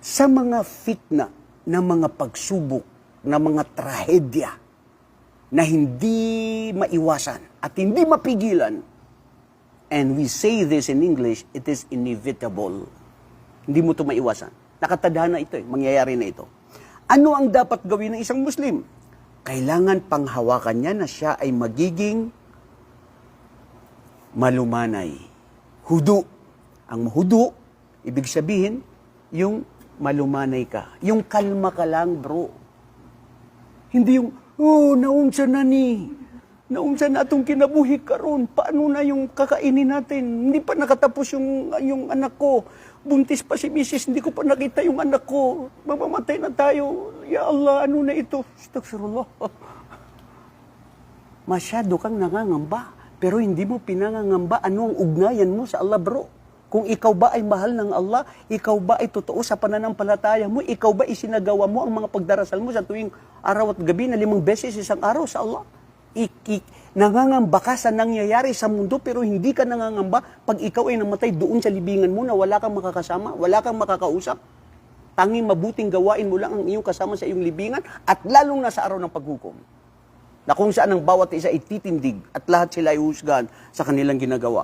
Sa mga fitna na mga pagsubok, na mga trahedya na hindi maiwasan at hindi mapigilan, and we say this in English, it is inevitable. Hindi mo ito maiwasan. Nakatadhana ito mangyayari na ito. Ano ang dapat gawin ng isang Muslim? Kailangan panghawakan niya na siya ay magiging malumanay. Hudu. Ang hudu, ibig sabihin, yung malumanay ka. Yung kalma ka lang, bro. Hindi yung, naunsa na ni. Naunsa na itong kinabuhi karon. Paano na yung kakainin natin? Hindi pa nakatapos yung anak ko. Buntis pa si misis, hindi ko pa nakita yung anak ko. Mamamatay na tayo. Ya Allah, ano na ito? Astaghfirullah. Masyado kang nangangamba. Pero hindi mo pinangangamba ano ang ugnayan mo sa Allah, bro. Kung ikaw ba ay mahal ng Allah, ikaw ba ay totoo sa pananampalataya mo, ikaw ba isinagawa mo ang mga pagdarasal mo sa tuwing araw at gabi na 5 beses isang araw sa Allah? Nangangamba ka sa nangyayari sa mundo pero hindi ka nangangamba pag ikaw ay namatay doon sa libingan mo na wala kang makakasama, wala kang makakausap. Tanging mabuting gawain mo lang ang iyong kasama sa iyong libingan at lalong na sa araw ng paghukom. Na kung saan ang bawat isa ay titindig at lahat sila ay husgahan sa kanilang ginagawa.